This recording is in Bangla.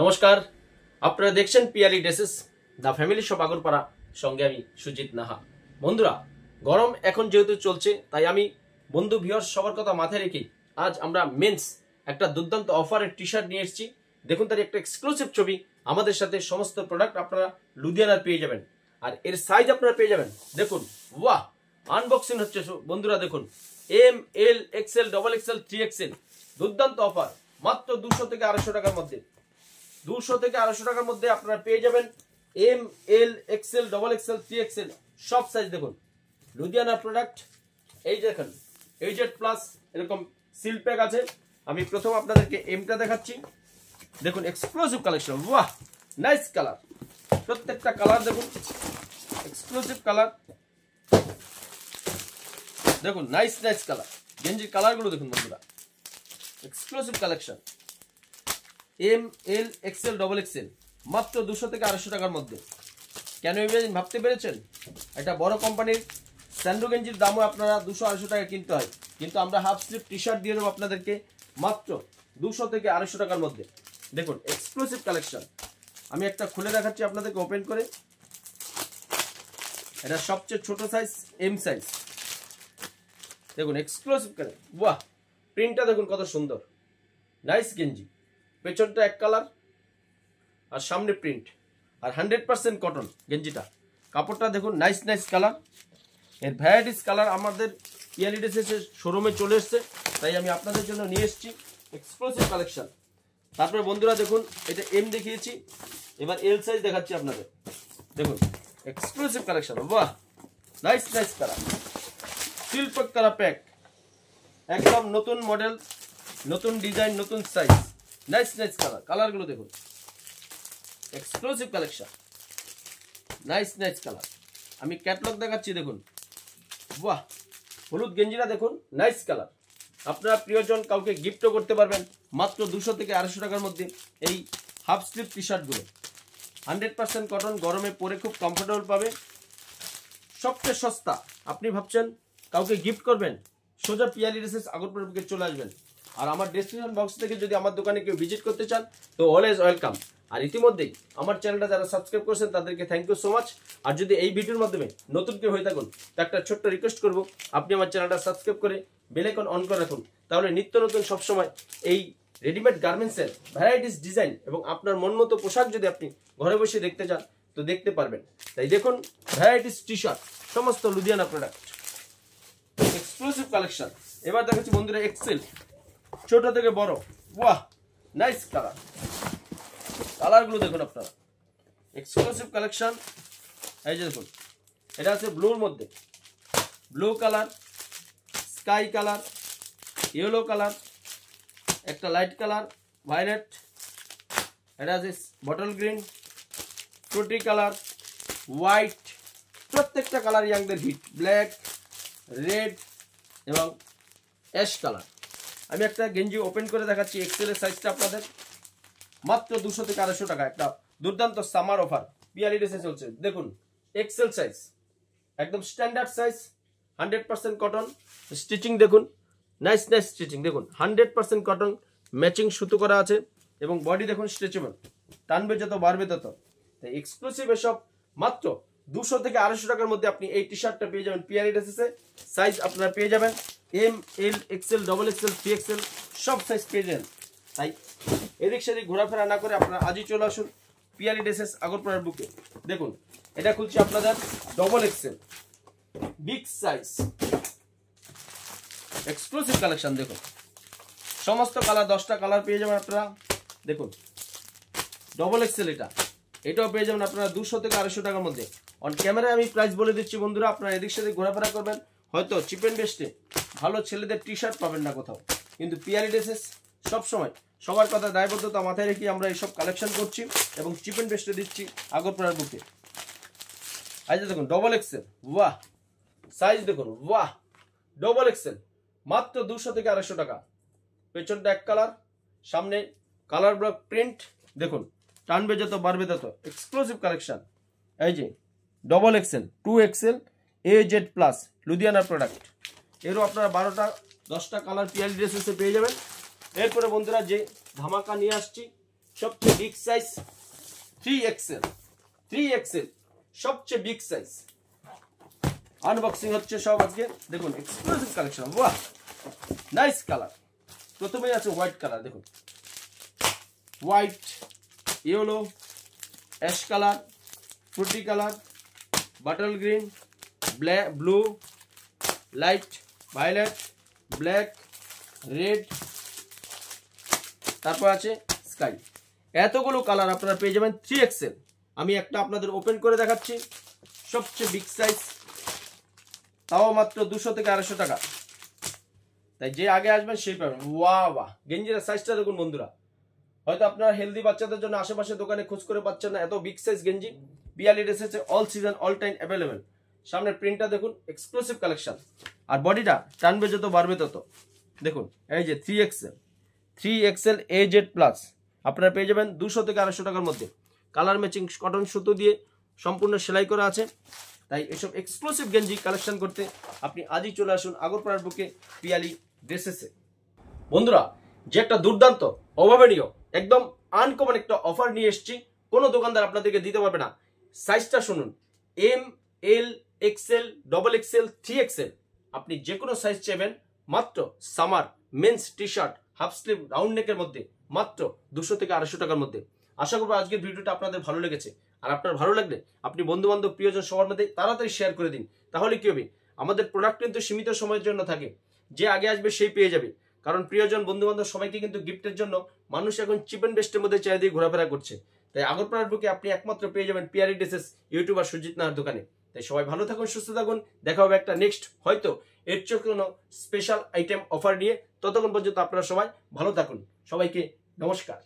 নমস্কার, আপনারা দেখছেন Piyali dresses the family shop Agarpara. সঙ্গে আমি সুজিত নাহা। বন্ধুরা, গরম এখন যেহেতু চলছে, তাই আমি বন্ধু ভিউয়ার্স সবার কথা মাথায় রেখে আজ আমরা মেন্স একটা দুর্দান্ত অফারের টি শার্ট নিয়ে এসেছি। দেখুন, তার একটা এক্সক্লুসিভ ছবি। আমাদের সাথে সমস্ত প্রোডাক্ট আপনারা লুধিয়ানার পেয়ে যাবেন, আর এর সাইজ আপনারা পেয়ে যাবেন। দেখুন, ওয়াহ, আনবক্সিং হচ্ছে বন্ধুরা। দেখুন, এম, এল, এক্সেল, ডবল এক্সেল, 3XL, দুর্দান্ত অফার। মাত্র 200 থেকে 250 টাকার মধ্যে, 200 থেকে 250 টাকার মধ্যে আপনারা পেয়ে যাবেন এম, এল, এক্সেল, ডবল এক্সেল, 3XL সব সাইজ। দেখুন, লুধিয়ানা প্রোডাক্ট। এই দেখুন, এইজেড প্লাস এরকম সিল প্যাক আছে। আমি প্রথম আপনাদেরকে এমটা দেখাচ্ছি। দেখুন, এক্সক্লুসিভ কালেকশন। ওয়াহ, নাইস কালার। প্রত্যেকটা কালার দেখুন, এক্সক্লুসিভ কালার। দেখুন, নাইস নাইস কালার। গেঞ্জির কালারগুলো দেখুন বন্ধুরা, এক্সক্লুসিভ কালেকশন। এম, এল, এক্সেল, ডবল এক্সেল, মাত্র 200 থেকে 250 টাকার মধ্যে। কেন ভাবতে পেরেছেন? একটা বড় কোম্পানির স্যান্ডো গেঞ্জির দামও আপনারা 200-250 টাকা কিনতে হয়, কিন্তু আমরা হাফ স্লিভ টি শার্ট দিয়ে দেবো আপনাদেরকে মাত্র 200 থেকে 250 টাকার মধ্যে। দেখুন, এক্সক্লুসিভ কালেকশন। আমি একটা খুলে দেখাচ্ছি আপনাদেরকে ওপেন করে। এটা সবচেয়ে ছোট সাইজ, এম সাইজ। দেখুন, এক্সক্লুসিভ কালার। বাহ, প্রিন্টটা দেখুন কত সুন্দর। নাইস গেঞ্জি। পেছনটা এক কালার আর সামনে প্রিন্ট, আর 100% কটন গেঞ্জিটা। কাপড়টা দেখুন, নাইস নাইস কালার। এর ভ্যারাইটিস কালার আমাদের পিয়ালি ড্রেসেসের শোরুমে চলে এসছে, তাই আমি আপনাদের জন্য নিয়ে এসেছি এক্সক্লুসিভ কালেকশন। তারপরে বন্ধুরা দেখুন, এটা এম দেখিয়েছি, এবার এল সাইজ দেখাচ্ছি আপনাদের। দেখুন, এক্সক্লুসিভ কালেকশন। বাহ, নাইস নাইস কালার। শিল্প কালার প্যাক, একদম নতুন মডেল, নতুন ডিজাইন, নতুন সাইজ, নাইস নাইস কালার। কালারগুলো দেখুন, exclusive collection, nice nice colour. আমি ক্যাটলগ দেখাচ্ছি। দেখুন, বাহ, হলুদ গেঞ্জিটা দেখুন, নাইস কালার। আপনারা প্রিয়জন কাউকে গিফটও করতে পারবেন মাত্র 200 থেকে 250 টাকার মধ্যে। এই হাফ স্লিভ টি শার্টগুলো 100% কটন, গরমে পরে খুব কমফোর্টেবল পাবে। সবচেয়ে সস্তা। আপনি ভাবছেন কাউকে গিফট করবেন, সোজা পিয়ালি ড্রেসেস আগরপাড়া বুকে চলে আসবেন। আর আমার ডেসক্রিপশন বক্স থেকে যদি আমার দোকানে কেউ ভিজিট করতে চান, তো অলওয়েজ ওয়েলকাম। আর ইতিমধ্যেই আমার চ্যানেলটা যারা সাবস্ক্রাইব করেছেন তাদেরকে থ্যাংক ইউ সো মাচ। আর যদি এই ভিডিওর মাধ্যমে নতুন কেউ হয়ে থাকুন, তো একটা ছোট্ট রিকোয়েস্ট করব, আপনি আমার চ্যানেলটা সাবস্ক্রাইব করে বেল আইকন অন করে রাখুন। তাহলে নিত্য নতুন সবসময় এই রেডিমেড গার্মেন্টসের ভ্যারাইটিস ডিজাইন এবং আপনার মন মতো পোশাক যদি আপনি ঘরে বসে দেখতে চান, তো দেখতে পারবেন। তাই দেখুন, ভ্যারাইটিস টি শার্ট, সমস্ত লুধিয়ানা প্রোডাক্ট, এক্সক্লুসিভ কালেকশন। এবার দেখাচ্ছি বন্ধুরা এক্সেল, ছোট থেকে বড়। ওয়াহ, নাইস কালার। কালারগুলো দেখুন আপনারা, এক্সক্লুসিভ কালেকশন। এই যে দেখুন, এটা আছে ব্লুর মধ্যে, blue colour, sky colour, yellow colour, একটা লাইট কালার, ভায়োলেট, এটা আছে bottle green, Frooti colour, white. প্রত্যেকটা কালার ইয়াংদের হিট। ব্ল্যাক, রেড এবং অ্যাশ কালার। আমি একটা গেঞ্জি ওপেন করে দেখাচ্ছি এক্সেলের সাইজটা আপনাদের। মাত্র 200 থেকে 250 টাকা। একটা দুর্দান্ত সামার অফার পিয়ালি ড্রেসে চলছে। দেখুন, এক্সেল সাইজ, একদম স্ট্যান্ডার্ড সাইজ, 100% কটন। স্টিচিং দেখুন, নাইস নাইস স্টিচিং। দেখুন, 100% কটন, ম্যাচিং সুতো করা আছে এবং বডি দেখুন স্ট্রেচেবল, টানবে যত বাড়বে তত। তাই এক্সক্লুসিভ এসব মাত্র 200 থেকে 250 টাকার মধ্যে আপনি এই টি শার্টটা পেয়ে যাবেন পিয়ালি ড্রেসেসে। সাইজ আপনারা পেয়ে যাবেন এম, এল, এক্সেল, ডবল এক্সেল, 3XL সব সাইজ পেয়ে যাবেন। তাই এদিক সেদিক ঘোরাফেরা না করে আপনারা আজই চলে আসুন পিয়ালি ড্রেসেস আগরপাড়ার বুকে। দেখুন, এটা খুলছি আপনাদের double XL, big size, exclusive collection. দেখুন, সমস্ত কালার, 10টা কালার পেয়ে যাবেন আপনারা। দেখুন, ডবল এক্সেল, এটাও পেয়ে যাবেন আপনারা 200 থেকে 250 টাকার মধ্যে। অন ক্যামেরায় আমি প্রাইস বলে দিচ্ছি বন্ধুরা, আপনারা এদিক সেদিক ঘোরাফেরা করবেন, হয়তো চিপ এন্ড বেস্টে ভালো ছেলেদের টি শার্ট পাবেন না কোথাও, কিন্তু পিয়ালি ড্রেসেস সবসময় সবার কথা দায়বদ্ধতা মাথায় রেখে আমরা এইসব কালেকশন করছি এবং চিপ এন্ড বেস্টে দিচ্ছি আগরপাড়ার বুকে। এই যে দেখুন, ডবল এক্সেল। ওয়াহ, সাইজ দেখুন, ওয়াহ, ডবল এক্সেল, মাত্র 200 থেকে 250 টাকা। পেছনটা এক কালার, সামনে কালার ব্লক প্রিন্ট। দেখুন, টানবে যত বাড়বে তত। Exclusive collection. এই যে double XL, 2XL, AZ plus, লুধিয়ানার প্রোডাক্ট। এরও আপনারা 12টা 10টা কালার পিয়ালি ড্রেসেসে পেয়ে যাবেন। এরপরে বন্ধুরা যে ধামাকা নিয়ে আসছি সবচেয়ে বিগ সাইজ 3XL, 3XL সবচেয়ে বিগ সাইজ। আনবক্সিং হচ্ছে সব আজকে। দেখুন এক্সক্লুসিভ কালেকশন, বাহ নাইস কালার। প্রথমেই আছে হোয়াইট কালার, দেখুন white, yellow, ash colour, fruity colour, bottle green, black, blue, light violet, black, red, তারপর আছে স্কাই। এতগুলো কালার আপনারা পেয়ে যাবেন 3XL। আমি একটা আপনাদের ওপেন করে দেখাচ্ছি, সবচেয়ে বিগ সাইজ, তাও মাত্র 200 থেকে 250 টাকা। তাই যে আগে আসবেন সেই পাবেন। ওয়াহ বাহ, গেঞ্জির সাইজটা দেখুন বন্ধুরা, হয়তো আপনারা হেলদি বাচ্চাদের জন্য আশেপাশে দোকানে খোঁজ করে পাচ্ছেন না, এত বিগ সাইজ গেঞ্জি পিয়ালির এসেছে, all season all time available. সামনের প্রিন্টটা দেখুন, এক্সক্লুসিভ কালেকশন। আর বডিটা টানবে যত বাড়বে তত। দেখুন এই যে 3XL, 3XL AZ প্লাস আপনারা পেয়ে যাবেন 200 থেকে 250 টাকার মধ্যে। কালার ম্যাচিং কটন সুতো দিয়ে সম্পূর্ণ সেলাই করা আছে। তাই এসব এক্সক্লুসিভ গেঞ্জি কালেকশন করতে আপনি আজই চলে আসুন আগরপাড়ার বুকে পিয়ালি ড্রেসেসে। বন্ধুরা, যে একটা দুর্দান্ত, অভাবনীয়, একদম আনকমন একটা অফার নিয়ে এসেছি, কোনো দোকানদার আপনাদেরকে দিতে পারবে না। সাইজটা শুনুন, ML, XL, XXL, 3XL, আপনি যে কোনো সাইজ চাইবেন মাত্র summer men's T shirt half sleeve round নেকের মধ্যে মাত্র 200 থেকে 250 টাকার মধ্যে। আশা করবো আজকের ভিডিওটা আপনাদের ভালো লেগেছে। আর আপনার ভালো লাগলে আপনি বন্ধু বান্ধব প্রিয়জন সবার মধ্যে তাড়াতাড়ি শেয়ার করে দিন। তাহলে কি হবে, আমাদের প্রোডাক্ট কিন্তু সীমিত সময়ের জন্য থাকে, যে আগে আসবে সেই পেয়ে যাবে। কারণ প্রিয়জন বন্ধু বান্ধব সবাইকে কিন্তু গিফটের জন্য মানুষ এখন চিপ এন্ড বেস্টের মধ্যে চাই দিয়ে ঘোরাফেরা করছে। তাই আগরপাড়ার বুকে আপনি একমাত্র পেয়ে যাবেন পিয়ারি ড্রেসেস ইউটিউবার সুজিত নাহার দোকানে। তাই সবাই ভালো থাকুন, সুস্থ থাকুন, দেখা হবে একটা নেক্সট হয়তো এর চেয়ে কোনো স্পেশাল আইটেম অফার নিয়ে। ততক্ষণ পর্যন্ত আপনারা সবাই ভালো থাকুন। সবাইকে নমস্কার।